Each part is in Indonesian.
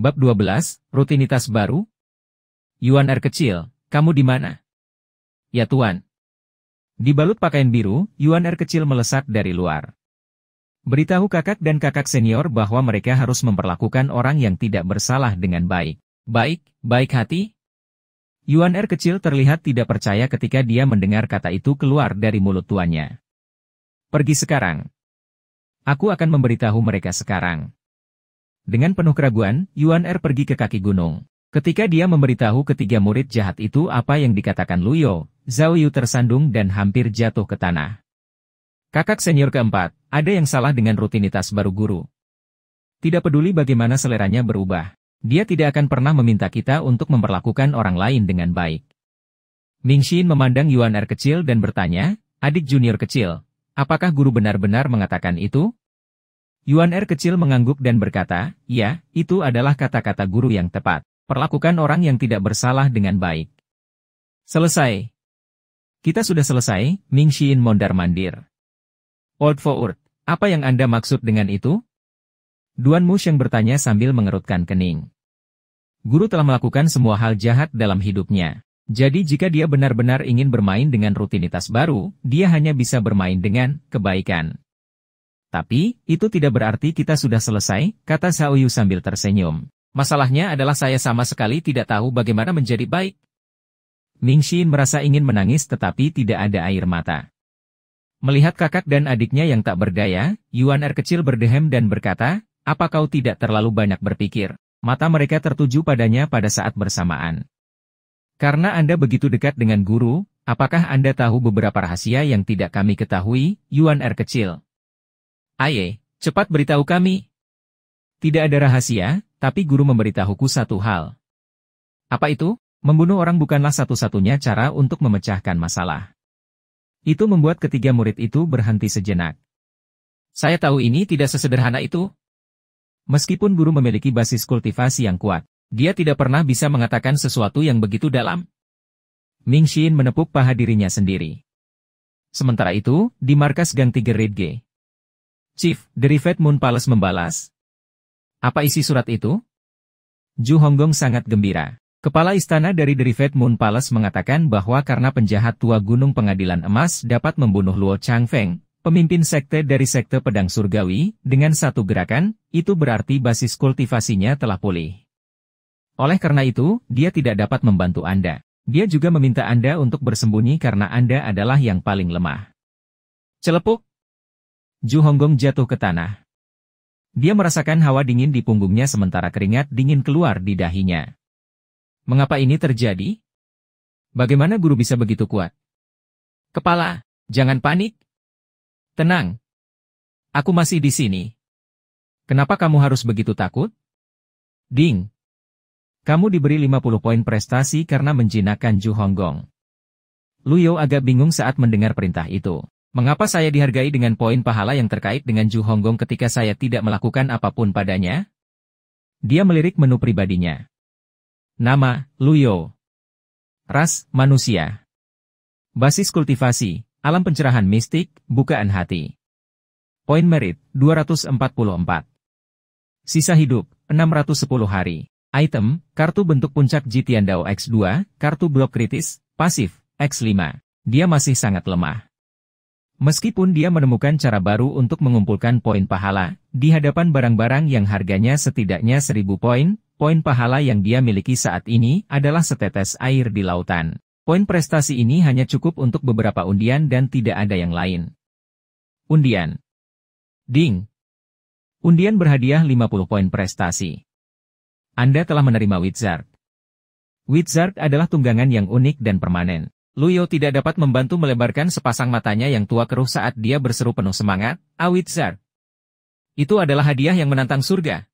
Bab 12, Rutinitas Baru. Yuan R kecil, kamu di mana? Ya Tuan. Dibalut pakaian biru, Yuan R kecil melesat dari luar. Beritahu kakak dan kakak senior bahwa mereka harus memperlakukan orang yang tidak bersalah dengan baik. Baik hati? Yuan R kecil terlihat tidak percaya ketika dia mendengar kata itu keluar dari mulut tuannya. Pergi sekarang. Aku akan memberitahu mereka sekarang. Dengan penuh keraguan, Yuan R pergi ke kaki gunung. Ketika dia memberitahu ketiga murid jahat itu apa yang dikatakan Luyo, Zhao Yu tersandung dan hampir jatuh ke tanah. Kakak senior keempat, ada yang salah dengan rutinitas baru guru. Tidak peduli bagaimana seleranya berubah, dia tidak akan pernah meminta kita untuk memperlakukan orang lain dengan baik. Ming Xin memandang Yuan R kecil dan bertanya, adik junior kecil, apakah guru benar-benar mengatakan itu? Yuan R kecil mengangguk dan berkata, ya, itu adalah kata-kata guru yang tepat. Perlakukan orang yang tidak bersalah dengan baik. Selesai. Kita sudah selesai, Ming Xin mondar-mandir. Old forward, apa yang Anda maksud dengan itu? Duan Musheng bertanya sambil mengerutkan kening. Guru telah melakukan semua hal jahat dalam hidupnya. Jadi jika dia benar-benar ingin bermain dengan rutinitas baru, dia hanya bisa bermain dengan kebaikan. Tapi, itu tidak berarti kita sudah selesai, kata Zhao Yu sambil tersenyum. Masalahnya adalah saya sama sekali tidak tahu bagaimana menjadi baik. Ming Xin merasa ingin menangis tetapi tidak ada air mata. Melihat kakak dan adiknya yang tak berdaya, Yuan R kecil berdehem dan berkata, apa kau tidak terlalu banyak berpikir? Mata mereka tertuju padanya pada saat bersamaan. Karena Anda begitu dekat dengan guru, apakah Anda tahu beberapa rahasia yang tidak kami ketahui, Yuan R kecil? Aye, cepat beritahu kami. Tidak ada rahasia, tapi guru memberitahuku satu hal. Apa itu? Membunuh orang bukanlah satu-satunya cara untuk memecahkan masalah. Itu membuat ketiga murid itu berhenti sejenak. Saya tahu ini tidak sesederhana itu. Meskipun guru memiliki basis kultivasi yang kuat, dia tidak pernah bisa mengatakan sesuatu yang begitu dalam. Ming Xin menepuk paha dirinya sendiri. Sementara itu, di markas Gang Tiger Red G. Chief, dari Red Moon Palace membalas. Apa isi surat itu? Zhu Honggong sangat gembira. Kepala istana dari The Red Moon Palace mengatakan bahwa karena penjahat tua Gunung Pengadilan Emas dapat membunuh Luo Changfeng, pemimpin sekte dari sekte Pedang Surgawi, dengan satu gerakan, itu berarti basis kultivasinya telah pulih. Oleh karena itu, dia tidak dapat membantu Anda. Dia juga meminta Anda untuk bersembunyi karena Anda adalah yang paling lemah. Celepuk! Zhu Honggong jatuh ke tanah. Dia merasakan hawa dingin di punggungnya sementara keringat dingin keluar di dahinya. Mengapa ini terjadi? Bagaimana guru bisa begitu kuat? Kepala, jangan panik. Tenang. Aku masih di sini. Kenapa kamu harus begitu takut? Ding. Kamu diberi 50 poin prestasi karena menjinakkan Zhu Honggong. Luyo agak bingung saat mendengar perintah itu. Mengapa saya dihargai dengan poin pahala yang terkait dengan Zhu Honggong ketika saya tidak melakukan apapun padanya? Dia melirik menu pribadinya. Nama, Luyo. Ras, manusia. Basis kultivasi, alam pencerahan mistik, bukaan hati. Poin merit, 244. Sisa hidup, 610 hari. Item, kartu bentuk puncak Jitian Dao X2, kartu blok kritis, pasif, X5. Dia masih sangat lemah. Meskipun dia menemukan cara baru untuk mengumpulkan poin pahala, di hadapan barang-barang yang harganya setidaknya 1000 poin, poin pahala yang dia miliki saat ini adalah setetes air di lautan. Poin prestasi ini hanya cukup untuk beberapa undian dan tidak ada yang lain. Undian. Ding. Undian berhadiah 50 poin prestasi. Anda telah menerima Wizard. Wizard adalah tunggangan yang unik dan permanen. Luyo tidak dapat membantu melebarkan sepasang matanya yang tua keruh saat dia berseru penuh semangat, Wizard. Itu adalah hadiah yang menantang surga.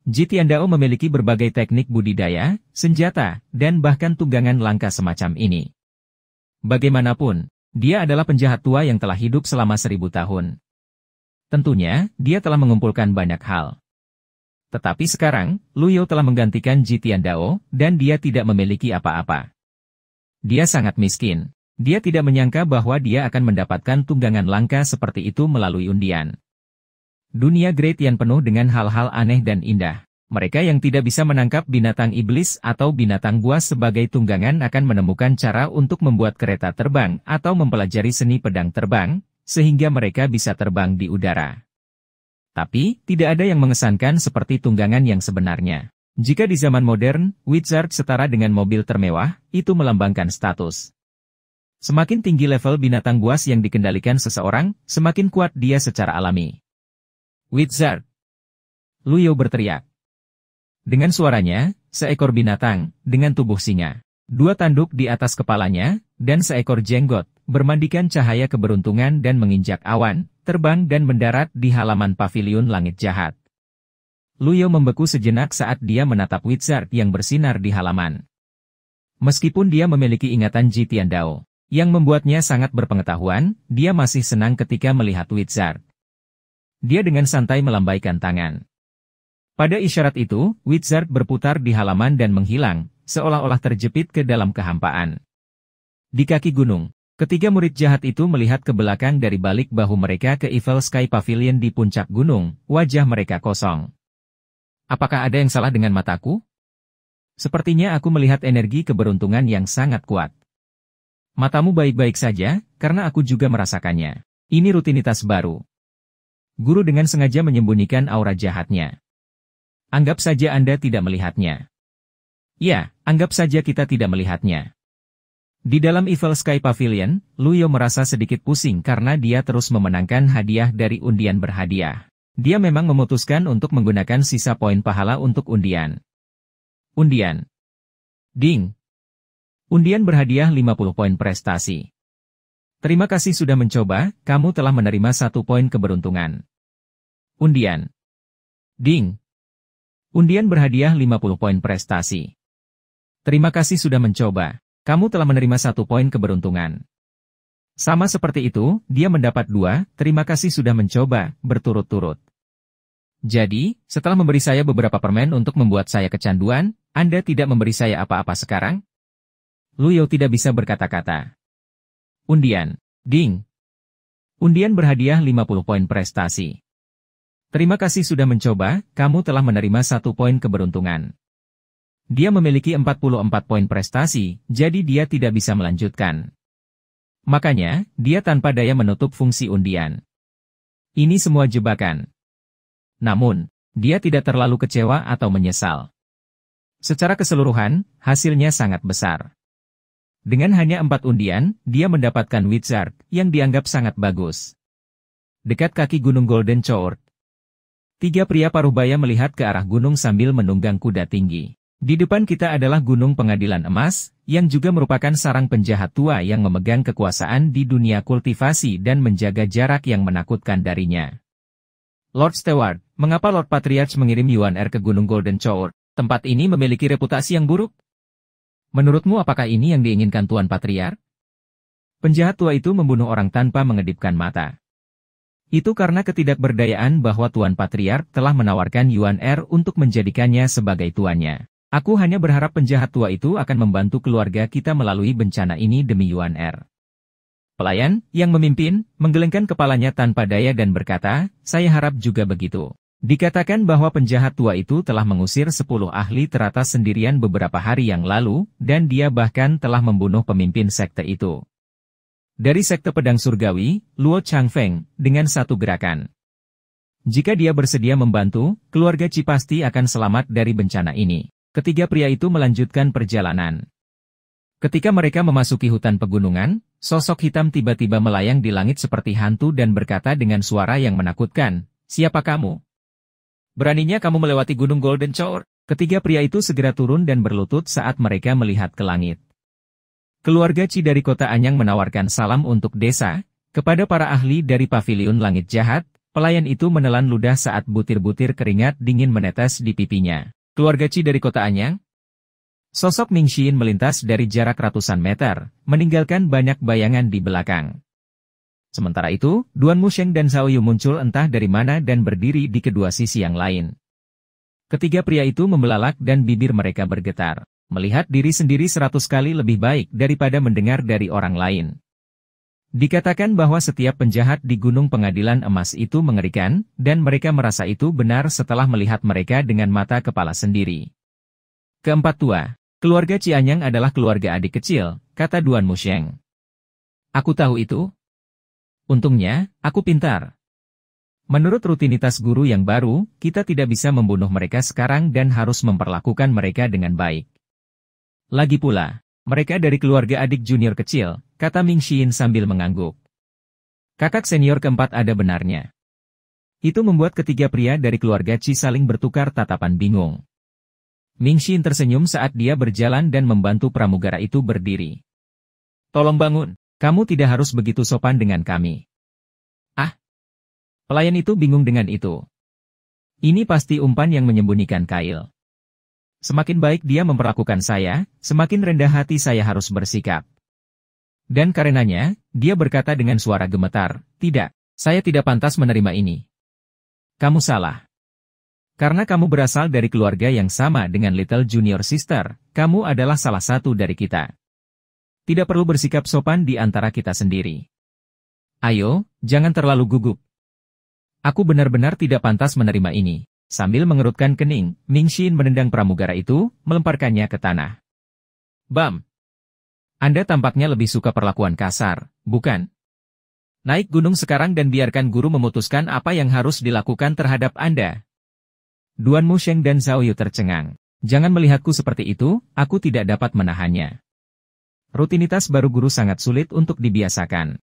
Jitian Dao memiliki berbagai teknik budidaya, senjata, dan bahkan tunggangan langka semacam ini. Bagaimanapun, dia adalah penjahat tua yang telah hidup selama 1000 tahun. Tentunya, dia telah mengumpulkan banyak hal. Tetapi sekarang, Luyo telah menggantikan Jitian Dao, dan dia tidak memiliki apa-apa. Dia sangat miskin. Dia tidak menyangka bahwa dia akan mendapatkan tunggangan langka seperti itu melalui undian. Dunia Great yang penuh dengan hal-hal aneh dan indah. Mereka yang tidak bisa menangkap binatang iblis atau binatang buas sebagai tunggangan akan menemukan cara untuk membuat kereta terbang atau mempelajari seni pedang terbang, sehingga mereka bisa terbang di udara. Tapi, tidak ada yang mengesankan seperti tunggangan yang sebenarnya. Jika di zaman modern, wizard setara dengan mobil termewah, itu melambangkan status. Semakin tinggi level binatang buas yang dikendalikan seseorang, semakin kuat dia secara alami. Wizard! Lu Yu berteriak. Dengan suaranya, seekor binatang, dengan tubuh singa, 2 tanduk di atas kepalanya, dan seekor jenggot, bermandikan cahaya keberuntungan dan menginjak awan, terbang dan mendarat di halaman paviliun langit jahat. Lu Yu membeku sejenak saat dia menatap wizard yang bersinar di halaman. Meskipun dia memiliki ingatan Ji Tiandao, yang membuatnya sangat berpengetahuan, dia masih senang ketika melihat wizard. Dia dengan santai melambaikan tangan. Pada isyarat itu, wizard berputar di halaman dan menghilang, seolah-olah terjepit ke dalam kehampaan. Di kaki gunung, ketiga murid jahat itu melihat ke belakang dari balik bahu mereka ke Evil Sky Pavilion di puncak gunung, wajah mereka kosong. Apakah ada yang salah dengan mataku? Sepertinya aku melihat energi keberuntungan yang sangat kuat. Matamu baik-baik saja, karena aku juga merasakannya. Ini rutinitas baru. Guru dengan sengaja menyembunyikan aura jahatnya. Anggap saja Anda tidak melihatnya. Ya, anggap saja kita tidak melihatnya. Di dalam Evil Sky Pavilion, Lu Yu merasa sedikit pusing karena dia terus memenangkan hadiah dari undian berhadiah. Dia memang memutuskan untuk menggunakan sisa poin pahala untuk undian. Undian. Ding. Undian berhadiah 50 poin prestasi. Terima kasih sudah mencoba, kamu telah menerima 1 poin keberuntungan. Undian. Ding. Undian berhadiah 50 poin prestasi. Terima kasih sudah mencoba, kamu telah menerima 1 poin keberuntungan. Sama seperti itu, dia mendapat 2, terima kasih sudah mencoba, berturut-turut. Jadi, setelah memberi saya beberapa permen untuk membuat saya kecanduan, Anda tidak memberi saya apa-apa sekarang? Lu Yu tidak bisa berkata-kata. Undian. Ding. Undian berhadiah 50 poin prestasi. Terima kasih sudah mencoba, kamu telah menerima 1 poin keberuntungan. Dia memiliki 44 poin prestasi, jadi dia tidak bisa melanjutkan. Makanya, dia tanpa daya menutup fungsi undian. Ini semua jebakan. Namun, dia tidak terlalu kecewa atau menyesal. Secara keseluruhan, hasilnya sangat besar. Dengan hanya 4 undian, dia mendapatkan wizard, yang dianggap sangat bagus. Dekat kaki gunung Golden Chord, 3 pria paruhbaya melihat ke arah gunung sambil menunggang kuda tinggi. Di depan kita adalah Gunung Pengadilan Emas, yang juga merupakan sarang penjahat tua yang memegang kekuasaan di dunia kultivasi dan menjaga jarak yang menakutkan darinya. Lord Stewart, mengapa Lord Patriarch mengirim Yuan Er ke Gunung Golden Chord? Tempat ini memiliki reputasi yang buruk. Menurutmu apakah ini yang diinginkan Tuan Patriarch? Penjahat tua itu membunuh orang tanpa mengedipkan mata. Itu karena ketidakberdayaan bahwa Tuan Patriarch telah menawarkan Yuan Er untuk menjadikannya sebagai tuannya. Aku hanya berharap penjahat tua itu akan membantu keluarga kita melalui bencana ini demi Yuan Er. Pelayan, yang memimpin, menggelengkan kepalanya tanpa daya dan berkata, saya harap juga begitu. Dikatakan bahwa penjahat tua itu telah mengusir 10 ahli teratas sendirian beberapa hari yang lalu, dan dia bahkan telah membunuh pemimpin sekte itu. Dari sekte pedang surgawi, Luo Changfeng, dengan 1 gerakan. Jika dia bersedia membantu, keluarga Qi pasti akan selamat dari bencana ini. Ketiga pria itu melanjutkan perjalanan. Ketika mereka memasuki hutan pegunungan, sosok hitam tiba-tiba melayang di langit seperti hantu dan berkata dengan suara yang menakutkan, siapa kamu? Beraninya kamu melewati Gunung Golden Chord? Ketiga pria itu segera turun dan berlutut saat mereka melihat ke langit. Keluarga Qi dari kota Anyang menawarkan salam untuk desa, kepada para ahli dari paviliun langit jahat, pelayan itu menelan ludah saat butir-butir keringat dingin menetes di pipinya. Keluarga Qi dari kota Anyang? Sosok Ming Xin melintas dari jarak ratusan meter, meninggalkan banyak bayangan di belakang. Sementara itu, Duan Musheng dan Zhao Yu muncul entah dari mana dan berdiri di kedua sisi yang lain. Ketiga pria itu membelalak dan bibir mereka bergetar. Melihat diri sendiri 100 kali lebih baik daripada mendengar dari orang lain. Dikatakan bahwa setiap penjahat di Gunung Pengadilan Emas itu mengerikan, dan mereka merasa itu benar setelah melihat mereka dengan mata kepala sendiri. Keempat tua, keluarga Cianyang adalah keluarga adik kecil, kata Duan Musheng. Aku tahu itu. Untungnya, aku pintar. Menurut rutinitas guru yang baru, kita tidak bisa membunuh mereka sekarang dan harus memperlakukan mereka dengan baik. Lagi pula, mereka dari keluarga adik junior kecil, kata Ming Xin sambil mengangguk. Kakak senior keempat ada benarnya. Itu membuat ketiga pria dari keluarga Qi saling bertukar tatapan bingung. Ming Xin tersenyum saat dia berjalan dan membantu pramugara itu berdiri. Tolong bangun, kamu tidak harus begitu sopan dengan kami. Ah! Pelayan itu bingung dengan itu. Ini pasti umpan yang menyembunyikan kail. Semakin baik dia memperlakukan saya, semakin rendah hati saya harus bersikap. Dan karenanya, dia berkata dengan suara gemetar, tidak, saya tidak pantas menerima ini. Kamu salah. Karena kamu berasal dari keluarga yang sama dengan Little Junior Sister, kamu adalah salah satu dari kita. Tidak perlu bersikap sopan di antara kita sendiri. Ayo, jangan terlalu gugup. Aku benar-benar tidak pantas menerima ini. Sambil mengerutkan kening, Ming Xin menendang pramugara itu, melemparkannya ke tanah. Bam! Anda tampaknya lebih suka perlakuan kasar, bukan? Naik gunung sekarang dan biarkan guru memutuskan apa yang harus dilakukan terhadap Anda. Duan Musheng dan Zhao Yu tercengang. Jangan melihatku seperti itu, aku tidak dapat menahannya. Rutinitas baru guru sangat sulit untuk dibiasakan.